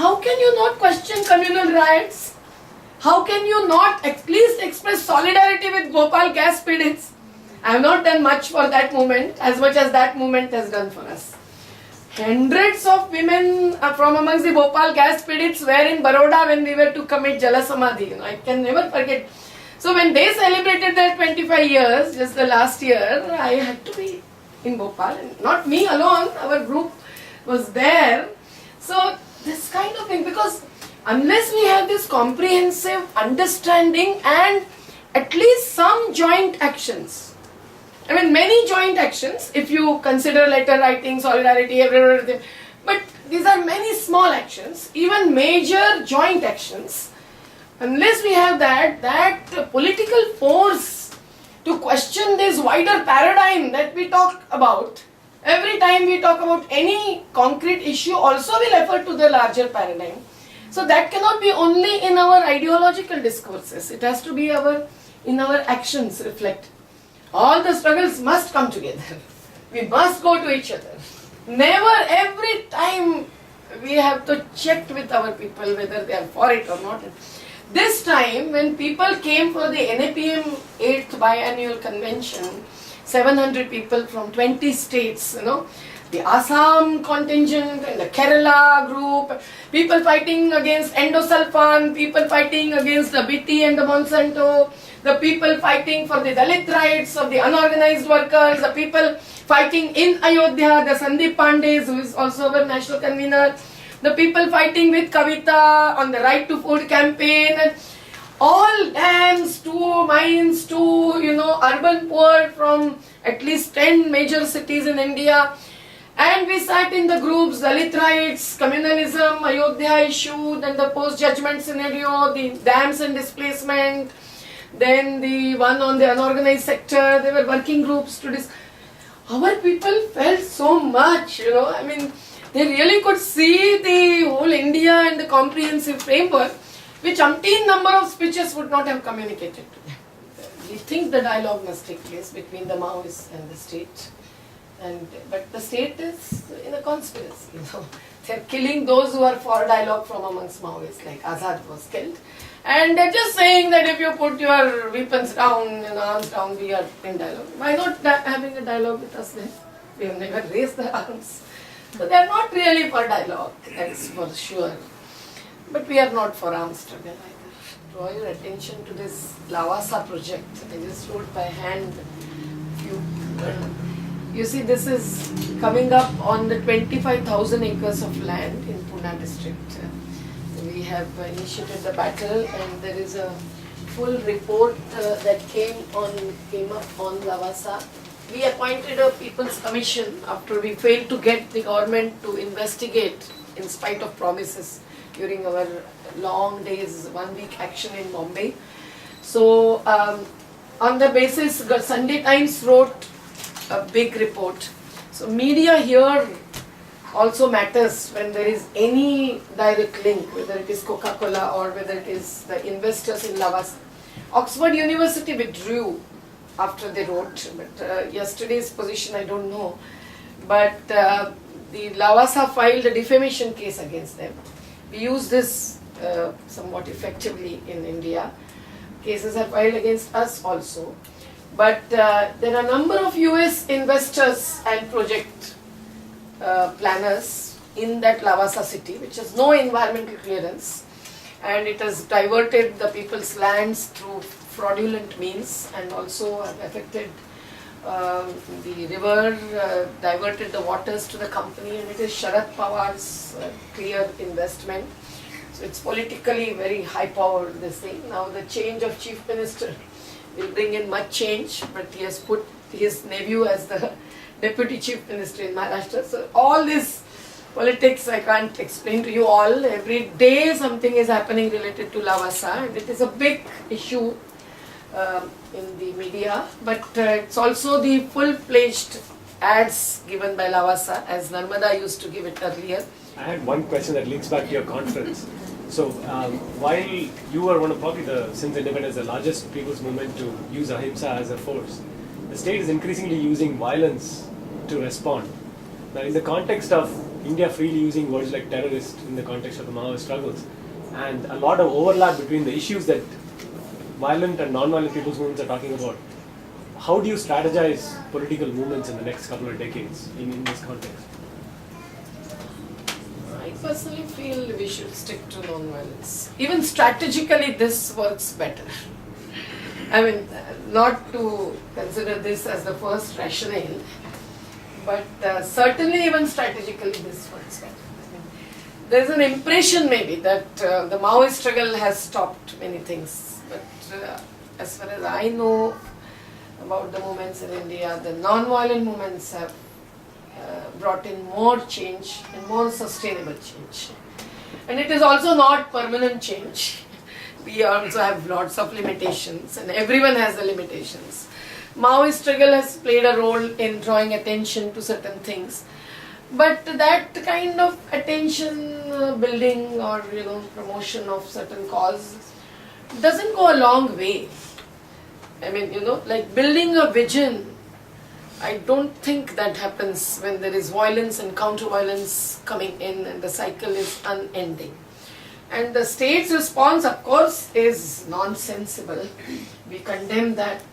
how can you not question communal riots? How can you not at least express solidarity with Bhopal gas Pidits? I have not done much for that movement, as much as that movement has done for us. Hundreds of women from amongst the Bhopal gas Pidits were in Baroda when we were to commit Jala Samadhi. I can never forget. So when they celebrated their 25 years, just the last year, I had to be in Bhopal. And not me alone, our group was there. So this kind of thing, because unless we have this comprehensive understanding and at least some joint actions, I mean many joint actions, if you consider letter writing, solidarity, everything, but these are many small actions, even major joint actions, unless we have that political force to question this wider paradigm that we talk about. Every time we talk about any concrete issue, also we refer to the larger paradigm. So that cannot be only in our ideological discourses. It has to be in our actions reflect. All the struggles must come together. We must go to each other. Never, every time we have to check with our people whether they are for it or not. This time, when people came for the NAPM 8th biannual convention, 700 people from 20 states, the Assam contingent and the Kerala group, people fighting against endosulfan, people fighting against the BT and the Monsanto, the people fighting for the Dalit rights of the unorganized workers, the people fighting in Ayodhya, the Sandeep Pandey, who is also our national convener, the people fighting with Kavita on the Right to Food campaign, and all dams to mines to, urban poor from at least 10 major cities in India. And we sat in the groups, Dalit rights, communalism, Ayodhya issue, then the post-judgment scenario, the dams and displacement, then the one on the unorganized sector. There were working groups to discuss. Our people felt so much, they really could see the whole India and the comprehensive framework, which umpteen number of speeches would not have communicated to them. We think the dialogue must take place between the Maoists and the state. But the state is in a conspiracy, They're killing those who are for dialogue from amongst Maoists, like Azad was killed. And they're just saying that if you put your weapons down and arms down, we are in dialogue. Why not having a dialogue with us then? We have never raised the arms. So they're not really for dialogue, that's for sure. But we are not for arms struggle either. Draw your attention to this Lavasa project. I just wrote by hand you see, this is coming up on the 25,000 acres of land in Pune district. We have initiated the battle, and there is a full report that came up on Lavasa. We appointed a People's Commission after we failed to get the government to investigate in spite of promises during our long days, 1 week action in Bombay. So on the basis, the Sunday Times wrote a big report. So media here also matters when there is any direct link, whether it is Coca-Cola or whether it is the investors in Lavasa. Oxford University withdrew after they wrote, but yesterday's position I don't know. But the Lavasa filed a defamation case against them. We use this somewhat effectively in India. Cases are filed against us also. But there are a number of US investors and project planners in that Lavasa city, which has no environmental clearance, and it has diverted the people's lands through fraudulent means, and also have affected the river, diverted the waters to the company, and it is Sharad Pawar's clear investment. So it's politically very high powered, this thing. Now the change of chief minister will bring in much change, but he has put his nephew as the deputy chief minister in Maharashtra. So all this politics I can't explain to you all. Every day something is happening related to Lavasa, and it is a big issue in the media, but it's also the full-fledged ads given by Lavasa, as Narmada used to give it earlier. I had one question that links back to your conference. So while you were one of probably since independence, the largest people's movement to use ahimsa as a force, the state is increasingly using violence to respond. Now, in the context of India freely using words like terrorist in the context of the Maoist struggles, and a lot of overlap between the issues that violent and non-violent people's movements are talking about, how do you strategize political movements in the next couple of decades in this context? I personally feel we should stick to non-violence. Even strategically, this works better. I mean, not to consider this as the first rationale, but certainly even strategically this works better. I mean, there's an impression maybe that the Maoist struggle has stopped many things, but as far as I know about the movements in India, the non-violent movements have brought in more change and more sustainable change. And it is also not permanent change. We also have lots of limitations, and everyone has the limitations. Maoist struggle has played a role in drawing attention to certain things, but that kind of attention building or promotion of certain cause doesn't go a long way. I mean, like building a vision, I don't think that happens when there is violence and counter-violence coming in and the cycle is unending. And the state's response, of course, is nonsensible. We condemn that,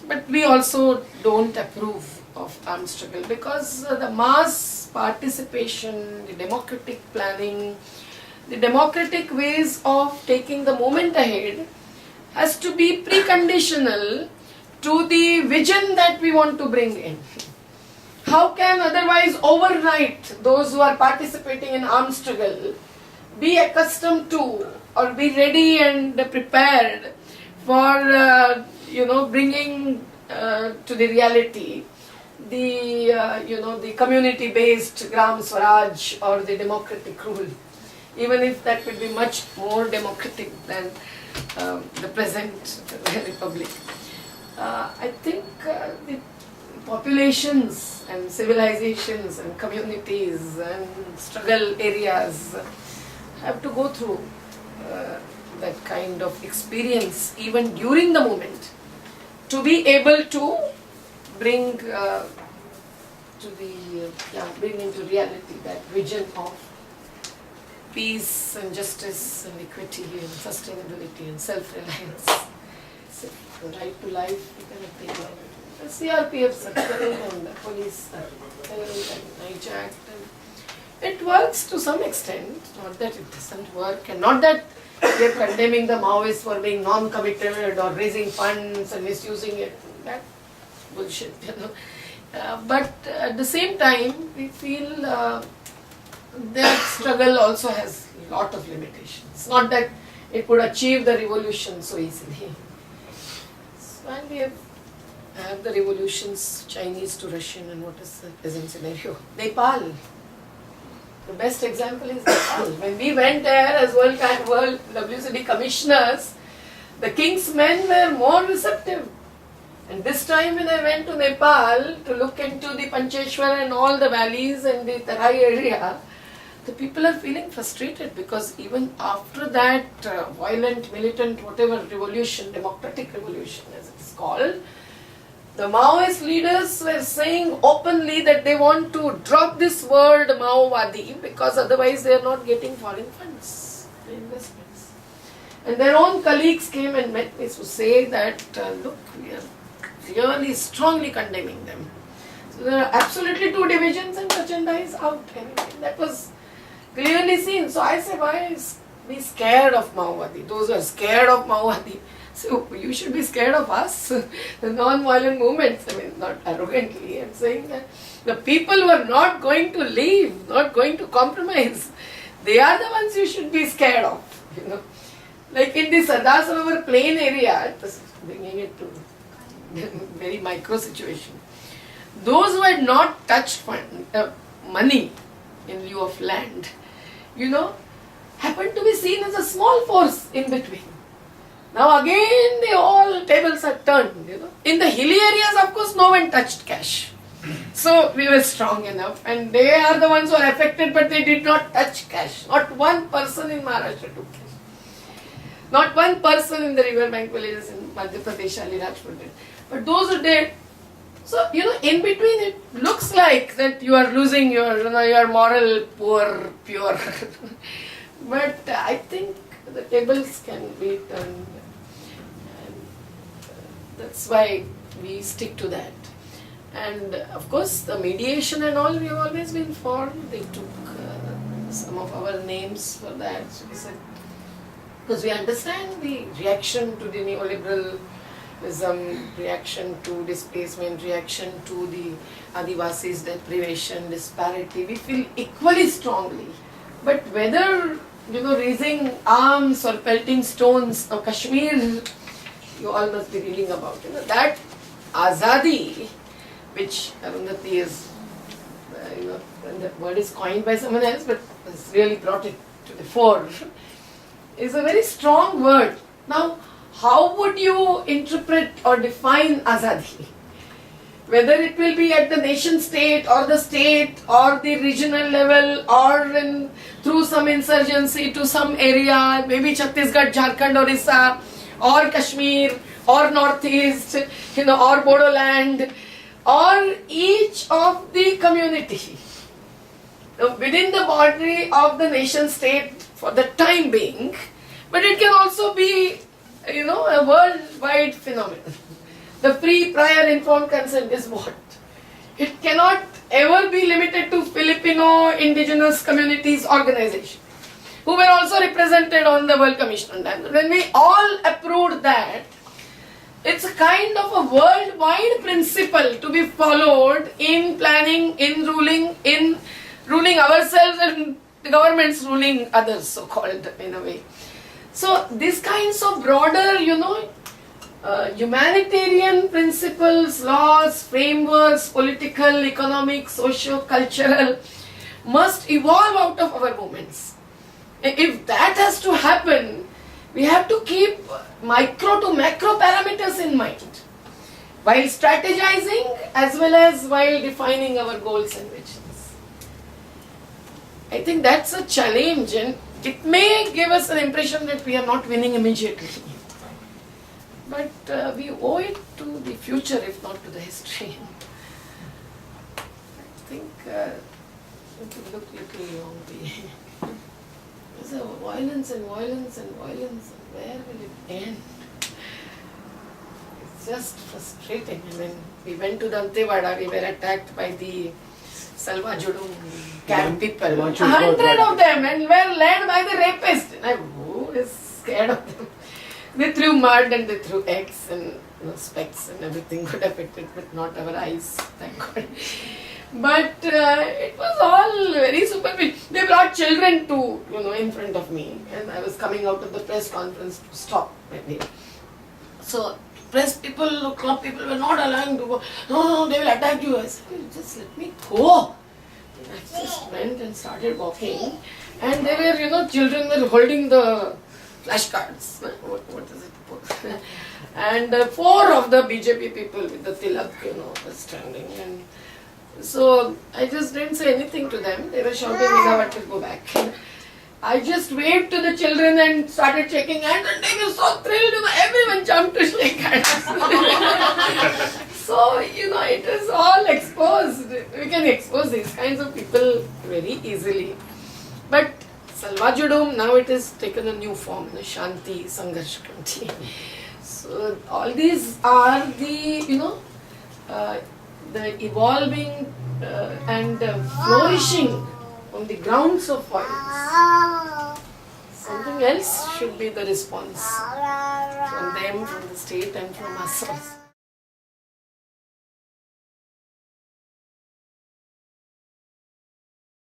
but we also don't approve of armed struggle because the mass participation, the democratic planning, the democratic ways of taking the movement ahead has to be preconditional to the vision that we want to bring in. How can otherwise overnight those who are participating in armed struggle be accustomed to or be ready and prepared for bringing to the reality the community-based Gram Swaraj or the democratic rule, even if that would be much more democratic than the present republic. I think the populations and civilizations and communities and struggle areas have to go through that kind of experience even during the movement to be able to bring bring into reality that vision of peace and justice and equity and sustainability and self-reliance. The right to life, you cannot take away. The CRPF are killed and the police are killed and hijacked. And it works to some extent, not that it doesn't work, and not that we are condemning the Maoists for being non-committed or raising funds and misusing it. That bullshit, but at the same time, we feel that struggle also has a lot of limitations. Not that it could achieve the revolution so easily. And we have the revolutions, Chinese to Russian, and what is the present scenario? Nepal. The best example is Nepal. When we went there as World WCD commissioners, the king's men were more receptive. And this time when I went to Nepal to look into the Pancheshwar and all the valleys and the Tarai area, the people are feeling frustrated because even after that violent, militant, whatever revolution, democratic revolution as it is called, the Maoist leaders were saying openly that they want to drop this word Maowadi because otherwise they are not getting foreign funds, investments. And their own colleagues came and met me to say that, look, we are really strongly condemning them. So there are absolutely two divisions and Prachanda is out. Anyway, that was clearly seen. So I say, why be scared of Maowadi? Those who are scared of Maowadi, so you should be scared of us, the non-violent movements. I mean, not arrogantly, I'm saying that the people who are not going to leave, not going to compromise, they are the ones you should be scared of. Like in the Sardar Sarovar plain area, just bringing it to very micro situation. Those who had not touched money in lieu of land, happened to be seen as a small force in between. Now again the whole tables are turned, In the hilly areas, of course, no one touched cash. So we were strong enough, and they are the ones who are affected, but they did not touch cash. Not one person in Maharashtra took cash. Not one person in the riverbank villages in Madhya Pradesh, Alirajpur did. But those who did, So, in between it looks like that you are losing your moral pure. But I think the tables can be turned. And that's why we stick to that. And of course, the mediation and all, we have always been for. They took some of our names for that. So we said, because we understand the reaction to the neoliberalism, reaction to displacement, reaction to the Adivasis, deprivation, disparity, we feel equally strongly. But whether, raising arms or pelting stones, now Kashmir, you all must be reading about, that Azadi, which Arundhati is, and that word is coined by someone else, but has really brought it to the fore, is a very strong word. Now, how would you interpret or define Azadi? Whether it will be at the nation state or the regional level or through some insurgency to some area, maybe Chhattisgarh, Jharkhand, Orissa, or Kashmir, or Northeast, or Bodoland, or each of the community within the boundary of the nation state for the time being, but it can also be, a worldwide phenomenon. The free, prior, informed consent is what? It cannot ever be limited to Filipino indigenous communities organization, who were also represented on the World Commission on Dantewada. When we all approved that, it's a kind of a worldwide principle to be followed in planning, in ruling ourselves and the governments ruling others, so-called, in a way. So these kinds of broader, humanitarian principles, laws, frameworks, political, economic, socio-cultural, must evolve out of our movements. If that has to happen, we have to keep micro to macro parameters in mind while strategizing as well as while defining our goals and visions. I think that's a challenge, and it may give us an impression that we are not winning immediately. But we owe it to the future, if not to the history. I think it will look a little long way. There's a violence and violence and violence, and where will it end? It's just frustrating. I mean, we went to Dantewada, we were attacked by the Salva Judum camp people. 100 of them, and were led by the rapist. And who is scared of them? They threw mud and they threw eggs and specs and everything got affected, but not our eyes, thank God. But it was all very superficial. They brought children to, in front of me, and I was coming out of the press conference to stop maybe. So press people, club people were not allowing to go. No, they will attack you. I said, just let me go. And I just went and started walking, and they were, children were holding the flashcards. What is it? And 4 of the BJP people with the tilak, were standing. And so I just didn't say anything to them. They were shouting, Medha Patkar, go back. I just waved to the children and started shaking hands, and they were so thrilled, everyone jumped to shake hands. So, it is all exposed. We can expose these kinds of people very easily. But Salva Judum, now it has taken a new form, the Shanti Sangharsh Committee. So all these are the, the evolving and flourishing on the grounds of violence. Something else should be the response from them, from the state and from us also.